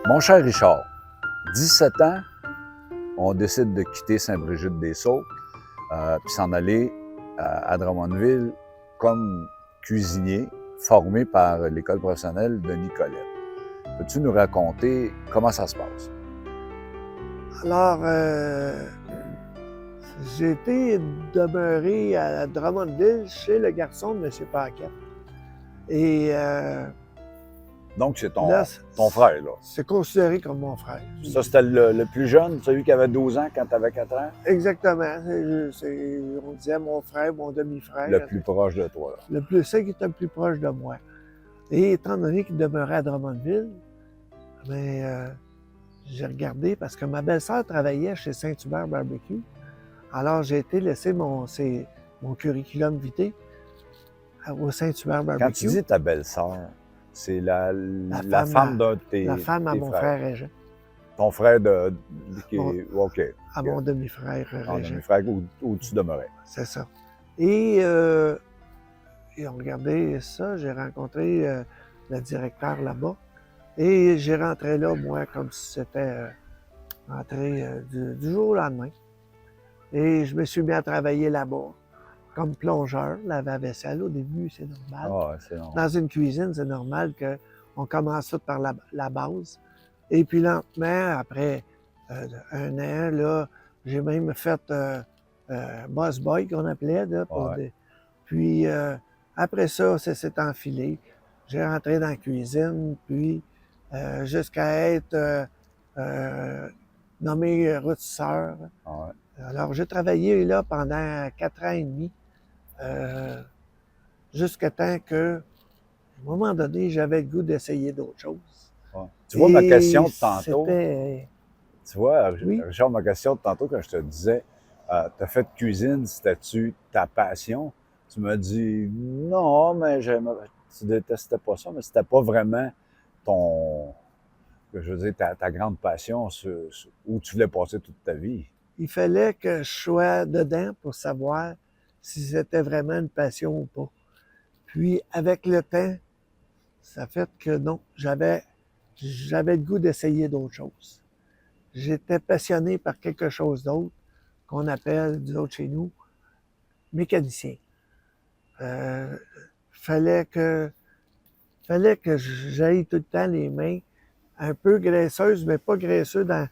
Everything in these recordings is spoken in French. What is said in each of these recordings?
Mon cher Richard, 17 ans, on décide de quitter Saint-Brigitte-des-Saules puis s'en aller à Drummondville comme cuisinier formé par l'école professionnelle de Nicolette. Peux-tu nous raconter comment ça se passe? Alors, j'ai été demeuré à Drummondville chez le garçon de M. Paquette. Et Donc, c'est là, ton frère, là. c'est considéré comme mon frère. Ça, c'était le plus jeune, celui qui avait 12 ans quand tu avais 4 ans? Exactement. On disait mon frère, mon demi-frère. Le plus proche de toi, là. Celle qui était le plus proche de moi. Et étant donné qu'il demeurait à Drummondville, j'ai regardé parce que ma belle-sœur travaillait chez Saint-Hubert Barbecue. Alors, j'ai été laisser mon curriculum vitae au Saint-Hubert Barbecue. Quand tu dis ta belle-sœur, c'est la femme d'un de tes La femme à tes mon frères. frère Régent. Ton frère qui Mon- est... OK. À mon demi-frère Ton Régent. demi-frère où tu demeurais. C'est ça. Et on regardait ça, j'ai rencontré le directeur là-bas. Et j'ai rentré là, moi, comme si c'était rentré du jour au lendemain. Et je me suis mis à travailler là-bas comme plongeur, laver la vaisselle. Au début, c'est normal. Ah, c'est long. Dans une cuisine, c'est normal qu'on commence tout par la base. Et puis lentement, après un an, là, j'ai même fait boss boy qu'on appelait. Là, Ouais. Puis après ça s'est enfilé. J'ai rentré dans la cuisine, puis jusqu'à être nommé rôtisseur. Ouais. Alors, j'ai travaillé là pendant 4 ans et demi, jusqu'à temps que, à un moment donné, j'avais le goût d'essayer d'autres choses. Ouais. Tu vois, ma Et question de tantôt, c'était- tu vois, Oui. Richard, ma question de tantôt, quand je te disais, t'as fait de cuisine, c'était-tu ta passion? Tu m'as dit, non, mais tu détestais pas ça, mais c'était pas vraiment je veux dire, ta grande passion où tu voulais passer toute ta vie. Il fallait que je sois dedans pour savoir si c'était vraiment une passion ou pas. Puis, avec le temps, ça fait que non, j'avais le goût d'essayer d'autres choses. J'étais passionné par quelque chose d'autre qu'on appelle, nous autres chez nous, mécanicien. Fallait que j'aille tout le temps les mains un peu graisseuses, mais pas graisseuses dans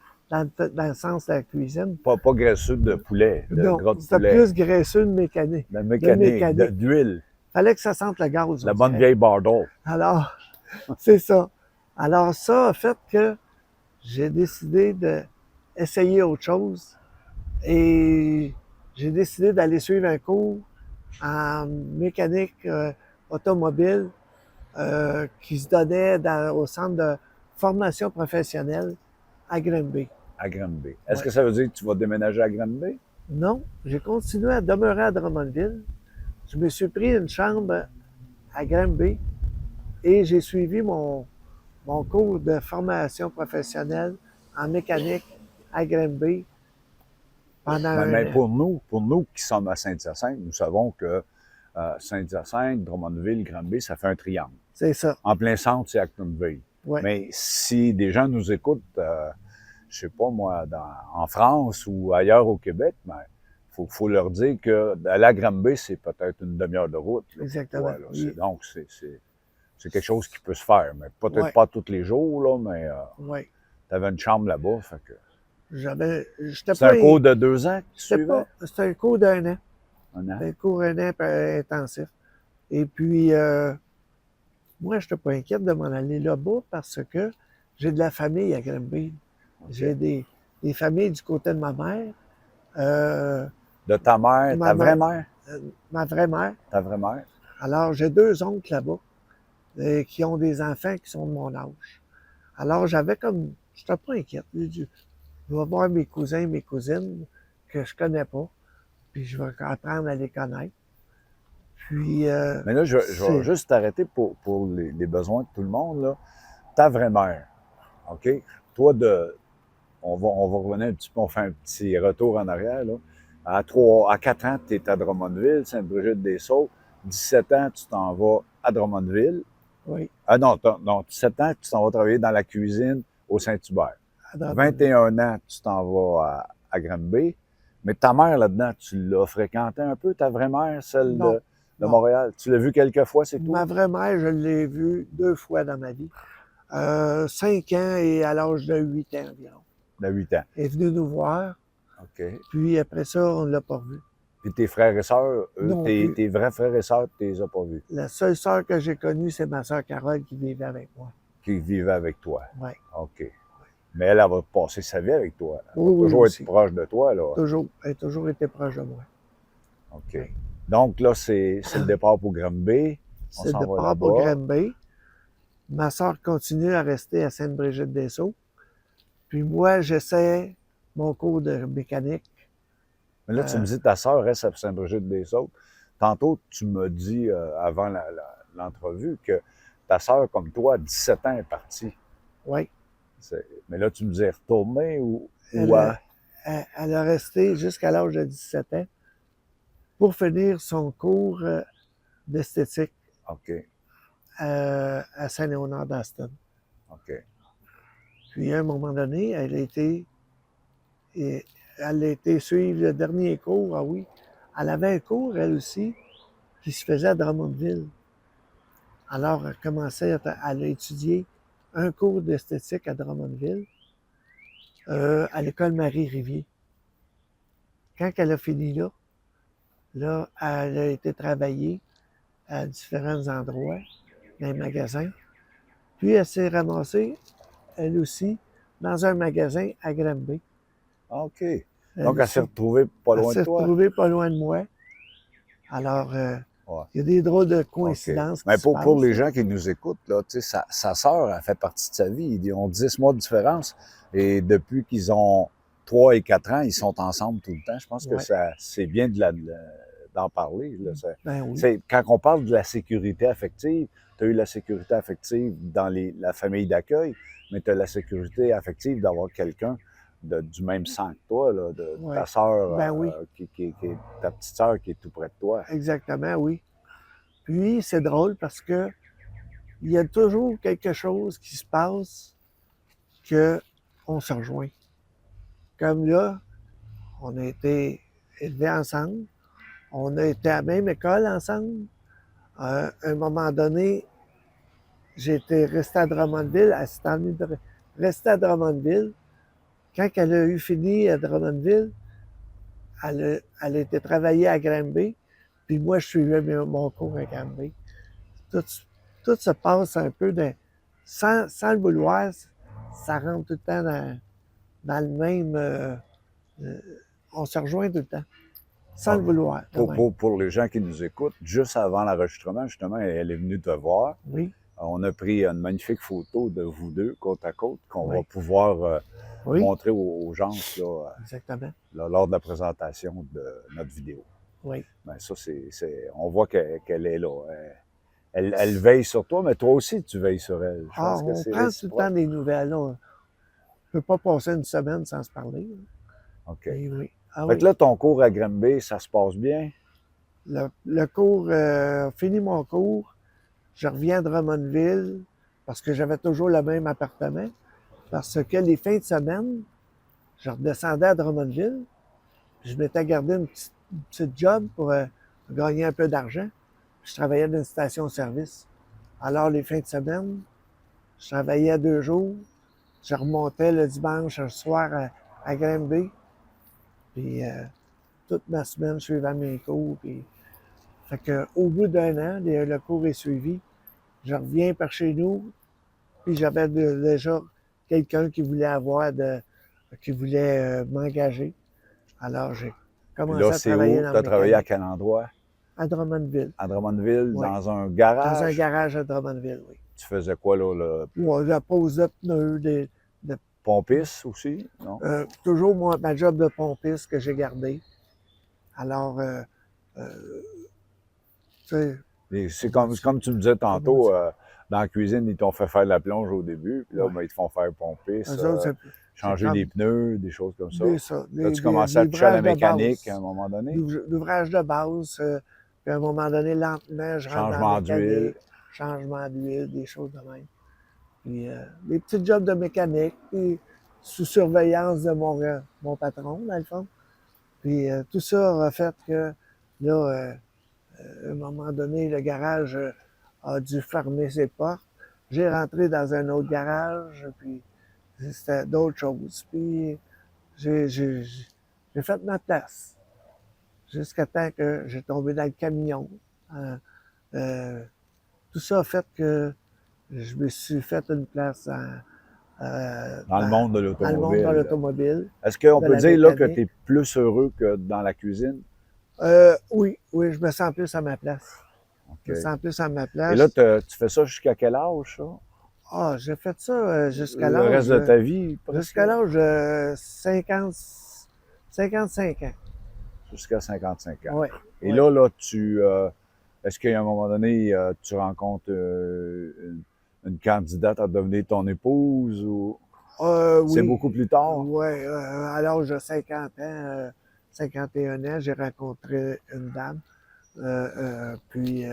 le sens de la cuisine. Pas graisseux de poulet, de Non, gras de c'était poulet. plus graisseux de mécanique. De mécanique, d'huile. Fallait que ça sente le gaz. La on bonne dirait. vieille Bardot. Alors, c'est ça. Alors, ça a fait que j'ai décidé d'essayer autre chose et j'ai décidé d'aller suivre un cours en mécanique automobile qui se donnait au centre de formation professionnelle à Granby. À Granby. Est-ce Ouais. que ça veut dire que tu vas déménager à Granby? Non, j'ai continué à demeurer à Drummondville. Je me suis pris une chambre à Granby et j'ai suivi mon cours de formation professionnelle en mécanique à Granby pendant un Mais an. pour nous qui sommes à Saint-Hyacinthe, nous savons que Saint-Hyacinthe, Drummondville, Granby, ça fait un triangle. C'est ça. En plein centre, c'est Actonville. Ouais. Mais si des gens nous écoutent, je sais pas moi, en France ou ailleurs au Québec, ben, faut leur dire que d'aller à Granby, c'est peut-être une demi-heure de route. Là, Exactement. pour toi, là. Oui. Donc, c'est quelque chose qui peut se faire. Mais peut-être Ouais. pas tous les jours, là, mais Oui. tu avais une chambre là-bas. Fait que... J'étais C'est un cours de 2 ans que tu suivais? C'était un cours d'un an. Un an. Un cours d'un an intensif. Et puis, moi, je n'étais pas inquiète de m'en aller là-bas parce que j'ai de la famille à Granby. OK. J'ai des familles du côté de ma mère. De ta mère, Ma ta vraie mère. mère? Ma vraie mère. Ta vraie mère? Alors, j'ai 2 oncles là-bas qui ont des enfants qui sont de mon âge. Alors, je n'étais pas inquiète. J'ai dit, je vais voir mes cousins et mes cousines que je connais pas, puis je vais apprendre à les connaître. Puis, Mais là, je vais juste t'arrêter pour les besoins de tout le monde. Là. Ta vraie mère, OK? Toi, on va revenir un petit peu, on fait un petit retour en arrière. Là. À 4 ans, tu es à Drummondville, Sainte-Brigitte-des-Saules. 17 ans, tu t'en vas à Drummondville. oui, Ah non, 17 ans, tu t'en vas travailler dans la cuisine au Saint-Hubert. à Drummondville. 21 ans, tu t'en vas à Granby. Mais ta mère, là-dedans, tu l'as fréquentée un peu, ta vraie mère, celle Non, de non. Montréal? Tu l'as vue quelques fois, c'est tout? Ma vraie mère, je l'ai vue 2 fois dans ma vie. 5 ans et à l'âge de 8 ans environ. De 8 ans. Elle est venue nous voir, OK. puis après ça, on ne l'a pas revue. Puis tes frères et sœurs, eux, Non tes, plus. tes vrais frères et sœurs, tu les as pas vus, La seule sœur que j'ai connue, c'est ma sœur Carole qui vivait avec moi. qui vivaient avec toi. Oui, OK. Mais elle va passer sa vie avec toi. Elle va Oui, toujours aussi. être proche de toi, là. toujours. Elle a toujours été proche de moi. OK. Oui. Donc là, c'est le départ pour Granby. On C'est s'en de va part pour là-bas. Granby. Ma sœur continue à rester à Sainte-Brigitte-des-Sceaux. Puis moi, j'essaie mon cours de mécanique. Mais là, tu me dis ta sœur reste à Saint-Brigitte-des-Sceaux. Tantôt, tu m'as dit avant l'entrevue que ta sœur, comme toi, à 17 ans, est partie. Oui. Mais là, tu me dis retourner ou Elle, à... elle a resté jusqu'à l'âge de 17 ans pour finir son cours d'esthétique OK. à Saint-Léonard d'Aston. OK. Puis à un moment donné, elle a été suivre le dernier cours, ah oui. Elle avait un cours, elle aussi, qui se faisait à Drummondville. Alors, elle commençait à étudier un cours d'esthétique à Drummondville, à l'école Marie-Rivier. Quand elle a fini là, elle a été travailler à différents endroits, dans les magasins. Puis, elle s'est ramassée, elle aussi, dans un magasin à Granby. OK. Donc, elle s'est retrouvée pas loin de Elle s'est toi. retrouvée pas loin de moi. Alors, Ouais. il y a des drôles de OK. coïncidences Mais qui se pour passent. les gens qui nous écoutent, là, tu sais, sa sœur, elle fait partie de sa vie. Ils ont 10 mois de différence. Et depuis qu'ils ont 3 et 4 ans, ils sont ensemble tout le temps. Je pense que Ouais. c'est bien d'en parler. Là. Ben oui. Quand on parle de la sécurité affective, tu as eu la sécurité affective dans la famille d'accueil, mais tu as la sécurité affective d'avoir quelqu'un du même sang que toi, là, de Ouais. ta sœur, Ben oui. ta petite sœur qui est tout près de toi. Exactement, oui. Puis, c'est drôle parce que il y a toujours quelque chose qui se passe qu'on se rejoint. Comme là, on a été élevés ensemble, on a été à la même école ensemble. À un moment donné, j'étais resté à Drummondville, elle s'est ennuie de rester à Drummondville. Quand elle a eu fini à Drummondville, elle a été travailler à Granby, puis moi, je suivais mon cours à Granby. Tout se passe un peu sans le vouloir, ça rentre tout le temps dans le même... on se rejoint tout le temps, sans le vouloir. Pour les gens qui nous écoutent, juste avant l'enregistrement, justement, elle est venue te voir. Oui. On a pris une magnifique photo de vous deux, côte à côte, qu'on Oui. va pouvoir Oui. montrer aux gens là, Exactement. là, lors de la présentation de notre vidéo. Oui. Ben, ça, on voit qu'elle est là. Elle veille sur toi, mais toi aussi, tu veilles sur elle. Je pense que On c'est prend tout le réciproque. temps des nouvelles. On ne peut pas passer une semaine sans se parler. OK. Et oui. Ah Fait oui. que là, ton cours à Granby, ça se passe bien? Le cours, fini mon cours, je reviens à Drummondville parce que j'avais toujours le même appartement. Parce que les fins de semaine, je redescendais à Drummondville. Puis je m'étais gardé une petite job pour gagner un peu d'argent. Puis je travaillais dans une station-service. Alors, les fins de semaine, je travaillais 2 jours. Je remontais le dimanche, le soir à Granby. Puis toute ma semaine, je suivais mes cours. Puis... Fait qu'au bout d'un an, le cours est suivi. Je reviens par chez nous. Puis j'avais déjà quelqu'un qui voulait qui voulait m'engager. Alors, j'ai Puis commencé là, à c'est travailler où? dans Tu as le travaillé à mécanique. quel endroit? À Drummondville. À Drummondville, Oui. dans un garage? Dans un garage à Drummondville, oui. Tu faisais quoi, là? La pose de pneus, Pompiste aussi? Non? toujours ma job de pompiste que j'ai gardé. Alors, tu sais, C'est comme tu me disais tantôt, dans la cuisine, ils t'ont fait faire de la plonge au début, puis là, Ouais. ben, ils te font faire pompiste, eux autres, changer comme les pneus, des choses comme ça. Là, tu des commençais à toucher à la ouvrages de mécanique base. à un moment donné. L'ouvrage de base. Puis à un moment donné, lentement, je rentre dans Changement la mécanique, d'huile. changement d'huile, des choses de même. Puis des petits jobs de mécanique, puis sous surveillance de mon patron, dans le fond. Puis tout ça a fait que, là, à un moment donné, le garage a dû fermer ses portes. J'ai rentré dans un autre garage, puis c'était d'autres choses. Puis j'ai fait ma place jusqu'à temps que j'ai tombé dans le camion. Euh, euh, tout ça a fait que je me suis fait une place Dans le monde de dans le monde de l'automobile. l'automobile, Est-ce qu'on de peut la dire là, que mécanique. tu es plus heureux que dans la cuisine? Oui, oui, je me sens plus à ma place. Je OK. me sens plus à ma Et là, place. tu fais ça jusqu'à quel âge, ça? Ah, j'ai fait ça Le reste de ta vie, presque? jusqu'à l'âge de 55 ans. Jusqu'à 55 ans. Oui, Et oui. là, est-ce qu'à un moment donné, tu rencontres une candidate à devenir ton épouse ou c'est Oui, beaucoup plus tard? oui. À l'âge de 50 ans, 51 ans, j'ai rencontré une dame. Puis,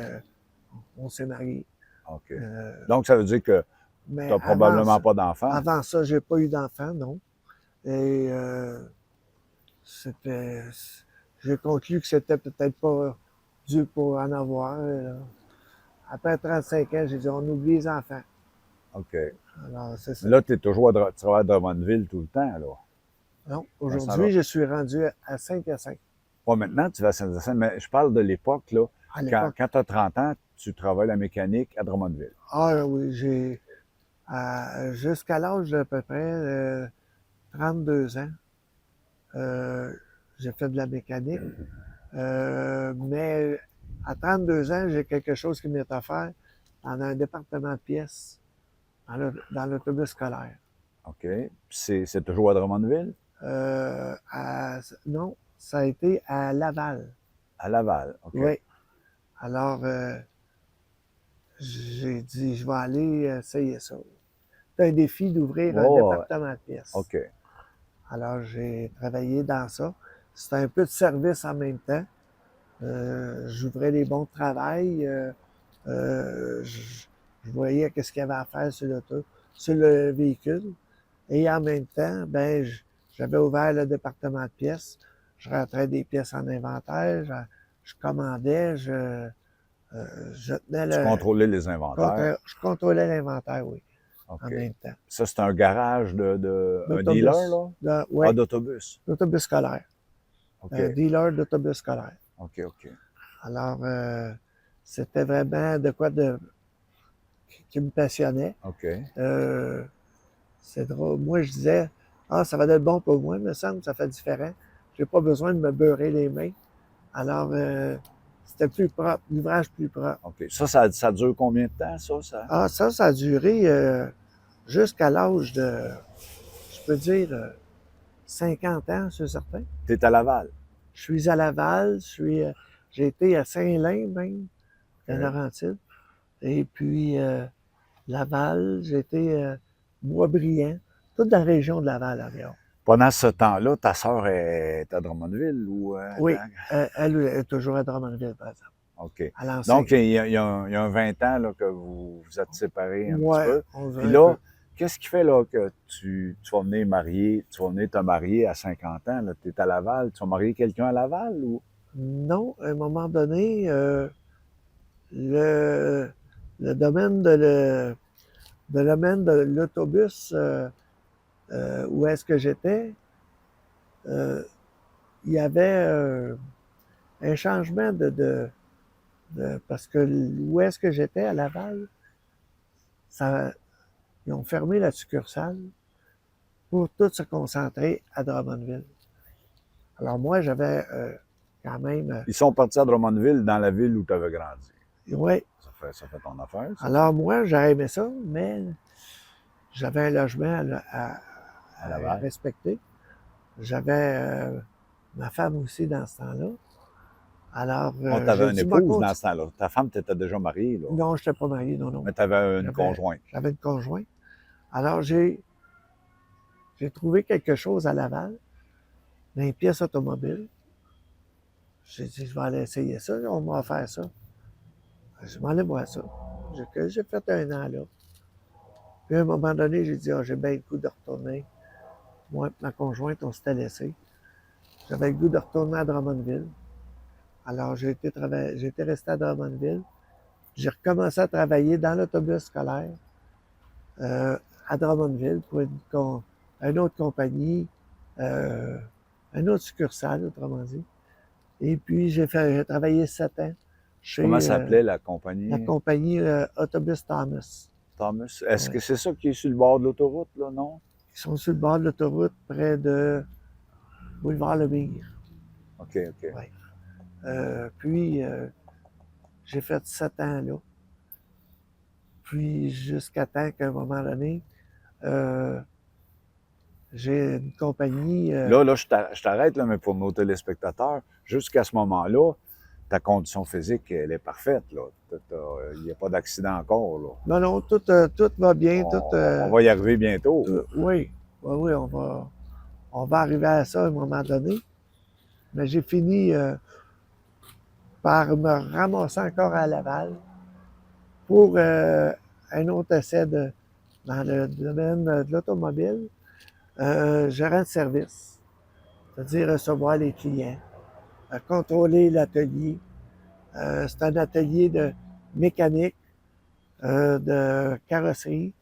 on s'est mariés. OK. Euh, Donc, ça veut dire que tu mais n'as probablement pas d'enfant. avant ça, j'ai pas eu d'enfant, non. Et c'était, j'ai conclu que c'était peut-être pas dû pour en avoir. Après 35 ans, j'ai dit, on oublie les enfants. OK. Alors, c'est ça. Là, tu travailles à Drummondville tout le temps, là. Non, Dans ce temps-là. aujourd'hui, je suis rendu à Saint-Hyacinthe. Pas maintenant, tu vas à Saint-Hyacinthe, mais je parle de l'époque, là. À Quand, l'époque. quand tu as 30 ans, tu travailles la mécanique à Drummondville. Ah oui, jusqu'à l'âge d'à peu près 32 ans, euh, j'ai fait de la mécanique. Mais à 32 ans, j'ai quelque chose qui m'est offert dans un département de pièces, dans l'autobus scolaire. OK. Puis c'est toujours à Drummondville? Non, ça a été à Laval. À Laval. OK. Oui. Alors, j'ai dit, je vais aller essayer ça. C'est un défi d'ouvrir un Oh, ouais. département de pièces. OK. Alors, j'ai travaillé dans ça. C'était un peu de service en même temps. J'ouvrais les bons de travail. Je voyais qu'est-ce qu'il y avait à faire sur sur le véhicule. Et en même temps, ben, j'avais ouvert le département de pièces. Je rentrais des pièces en inventaire. Je commandais. Je tenais Tu contrôlais les inventaires. je contrôlais l'inventaire, oui, en OK. même temps. Ça, c'est un garage un dealer, D'autobus. là? Oui, Ah, d'autobus. d'autobus scolaire. OK. Un dealer d'autobus scolaire. OK, OK. Alors, c'était vraiment de quoi qui me passionnait. OK. C'est drôle. Moi, je disais, ah, ça va être bon pour moi, il me semble, ça fait différent. J'ai pas besoin de me beurrer les mains. Alors, c'était plus propre, l'ouvrage plus propre. OK. Ça dure combien de temps, ça? Ah, ça a duré jusqu'à l'âge de, je peux dire, 50 ans, c'est certain. Tu es à Laval. Je suis à Laval, j'ai été à Saint-Lin même, à OK. Laurentide. Et puis, Laval, j'ai été Boisbriand, toute la région de Laval environ. Pendant ce temps-là, ta sœur est à Drummondville ou... Oui, elle est toujours à Drummondville, par exemple. OK. À l'enseigne. Donc, il y a un 20 ans là, que vous vous êtes séparés un petit peu. On Puis là, qu'est-ce qui fait là, que tu vas venir te marier à 50 ans? Tu es à Laval. Tu vas marier quelqu'un à Laval ou? Non, à un moment donné, le, le domaine le domaine de l'autobus où est-ce que j'étais, euh, il y avait un changement parce que où est-ce que j'étais à Laval, ils ont fermé la succursale pour tout se concentrer à Drummondville. Alors moi, j'avais quand même... Ils sont partis à Drummondville, dans la ville où tu avais grandi. Oui. Ça fait ton affaire, ça? Alors moi, j'aurais aimé ça, mais j'avais un logement À Laval. respecter. J'avais ma femme aussi dans ce temps-là. Alors, On t'avait une épouse dans ce temps-là. Ta femme, tu étais déjà mariée, là. Non, je n'étais pas marié, non. Mais tu avais une conjointe. J'avais une conjointe. Alors, j'ai trouvé quelque chose à Laval, dans les pièces automobiles. J'ai dit, je vais aller essayer ça, on m'a offert ça. Je m'en allais voir ça. J'ai fait un an là. Puis à un moment donné, j'ai dit, ah, j'ai bien le goût de retourner. Moi et ma conjointe, on s'était laissés. J'avais le goût de retourner à Drummondville. Alors, j'ai été resté à Drummondville. J'ai recommencé à travailler dans l'autobus scolaire à Drummondville pour une autre compagnie, une autre succursale, autrement dit. Et puis, j'ai travaillé 7 ans Comment chez s'appelait la la compagnie? compagnie Autobus Thomas. Thomas. Est-ce Ouais. que c'est ça qui est sur le bord de l'autoroute, là, non? Ils sont sur le bord de l'autoroute, près de Boulevard Lemire. OK, OK. Ouais. Puis, j'ai fait 7 ans là. Puis, jusqu'à temps qu'à un moment donné, euh, j'ai une compagnie. Là, je t'arrête, là, mais pour nos téléspectateurs, jusqu'à ce moment-là, ta condition physique, elle est parfaite, là. Il n'y a pas d'accident encore, là. Non, non, tout va bien. On va y arriver bientôt. Oui, oui, oui, on va arriver à ça à un moment donné. Mais j'ai fini par me ramasser encore à Laval pour un autre essai dans le domaine de l'automobile, gérant de service, c'est-à-dire recevoir les clients, contrôler l'atelier. C'est un atelier de mécanique, de carrosserie,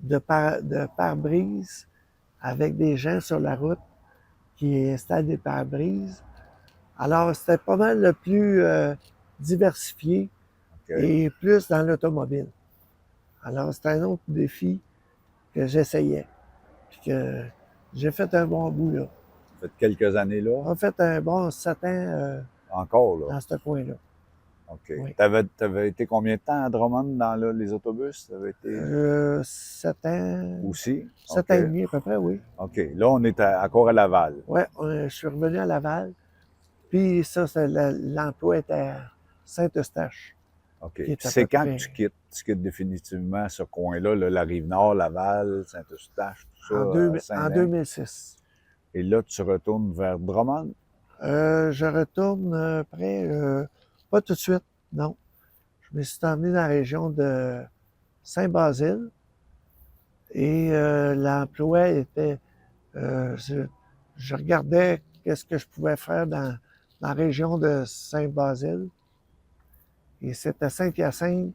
de pare-brise, avec des gens sur la route qui installent des pare-brises. Alors, c'était pas mal le plus diversifié OK. et plus dans l'automobile. Alors, c'était un autre défi que j'essayais. Puis que j'ai fait un bon bout là. Ça fait quelques années là. On a fait un bon 7 ans Encore, là. dans ce coin-là. OK. Oui. T'avais été combien de temps à Drummond dans les autobus? T'avais été 7 ans, aussi? 7 OK. ans et demi à peu près, oui. OK. Là, on est encore à Laval. Oui, je suis revenu à Laval. Puis ça, l'emploi était à Saint-Eustache. OK. Qui Puis est à c'est peu quand que près tu quittes? Tu quittes définitivement ce coin-là, là, la Rive-Nord, Laval, Saint-Eustache, tout en, ça, en Saint-Lin. 2006. Et là, tu retournes vers Drummond? Je retourne pas tout de suite, non. Je me suis emmené dans la région de Saint-Basile et l'emploi était, je regardais qu'est-ce que je pouvais faire dans la région de Saint-Basile. Et c'est à Saint-Hyacinthe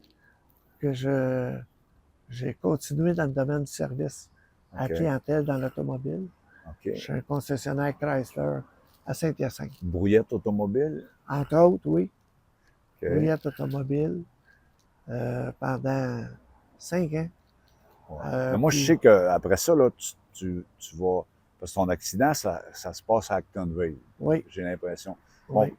que j'ai continué dans le domaine du service à OK. clientèle dans l'automobile. OK. Je suis un concessionnaire Chrysler à Saint-Hyacinthe. Brouillette automobile? Entre autres, oui. OK. Brouillette automobile pendant 5 ans. Ouais. Mais moi, je sais qu'après ça, là, tu vas. Parce que ton accident, ça se passe à Actonville. Oui. J'ai l'impression. Oui. Bon,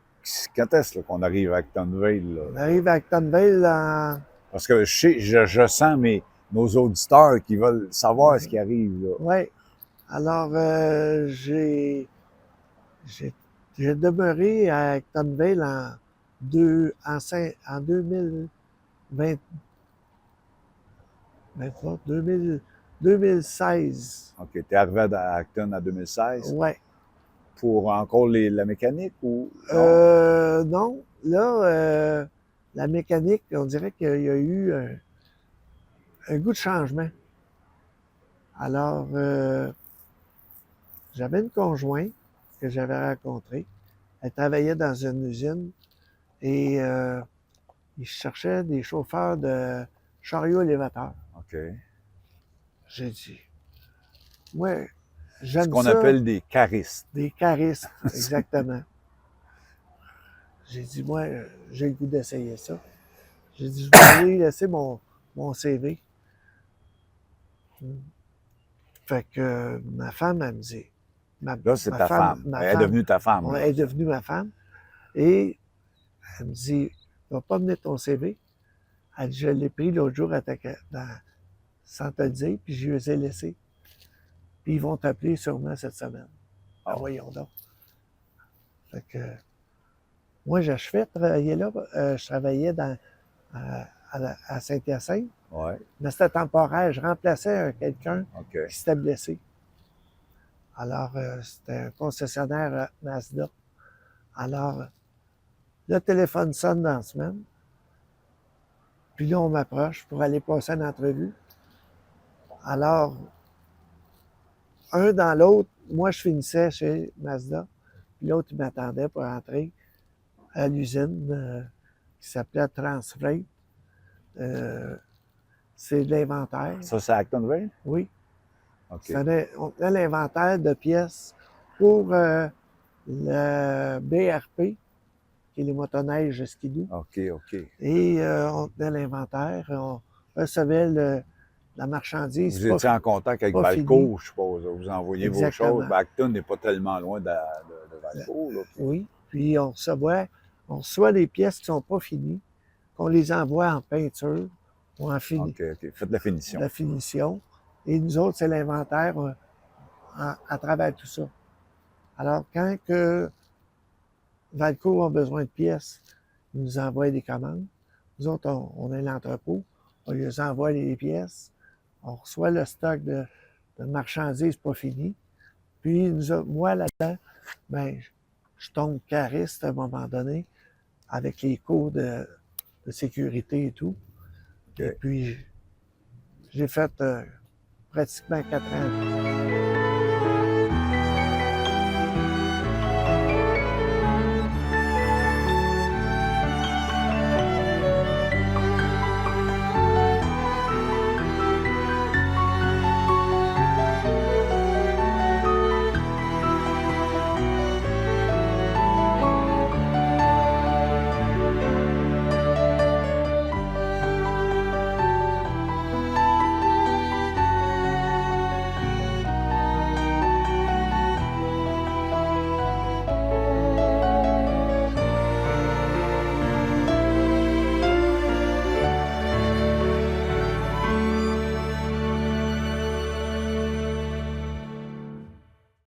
quand est-ce qu'on arrive à Actonville? Là? On arrive à Actonville en. Parce que je sens nos auditeurs qui veulent savoir ce qui arrive. Là. Oui. Alors, j'ai demeuré à Actonville en 2020, 2016. OK. Tu es arrivé à Acton en 2016 Oui. pour encore la mécanique ou non? Non. Là, la mécanique, on dirait qu'il y a eu un goût de changement. Alors, j'avais une conjointe que j'avais rencontrée. Elle travaillait dans une usine et il cherchait des chauffeurs de chariot élévateur. OK. J'ai dit, moi, Ce j'aime qu'on ça. appelle des caristes. Des caristes, exactement. J'ai dit, moi, j'ai le goût d'essayer ça. J'ai dit, je vais aller laisser mon CV. Fait que ma femme, elle me dit. Là, c'est ta femme. Elle est devenue ta femme. Elle est devenue ma femme. Et elle me dit, va pas mener ton CV. Elle dit, je l'ai pris l'autre jour sans te le dire, puis je les ai laissés. Puis ils vont t'appeler sûrement cette semaine. Oh. Ah, voyons donc. Fait que moi, j'achevais de travailler là. Je travaillais à Saint-Hyacinthe. Ouais. Mais c'était temporaire. Je remplaçais quelqu'un OK. qui s'était blessé. Alors, c'était un concessionnaire Mazda. Alors, le téléphone sonne dans la semaine. Puis là, on m'approche pour aller passer une entrevue. Alors, un dans l'autre, moi, je finissais chez Mazda, puis l'autre, il m'attendait pour entrer à l'usine qui s'appelait Transfreight. C'est de l'inventaire. Ça, c'est Actonville? Oui. OK. On tenait l'inventaire de pièces pour le BRP, qui est les motoneiges skidoo. OK, OK. Et on tenait l'inventaire, on recevait la marchandise. Vous étiez en contact avec pas fini. Valcourt, je suppose. Vous envoyez vos Exactement. choses. Ben, Acton n'est pas tellement loin de Valcourt. Là. Oui. Puis on reçoit les pièces qui ne sont pas finies, qu'on les envoie en peinture ou en OK, OK. Faites la finition. la finition. Et nous autres, c'est l'inventaire à travers tout ça. Alors, quand que Valcourt a besoin de pièces, ils nous envoient des commandes. Nous autres, on est l'entrepôt. On les envoie les pièces. On reçoit le stock de marchandises pas finies. Puis, moi, là-dedans, ben, je tombe cariste à un moment donné avec les cours de sécurité et tout. OK. Et puis, j'ai fait pratiquement 4 ans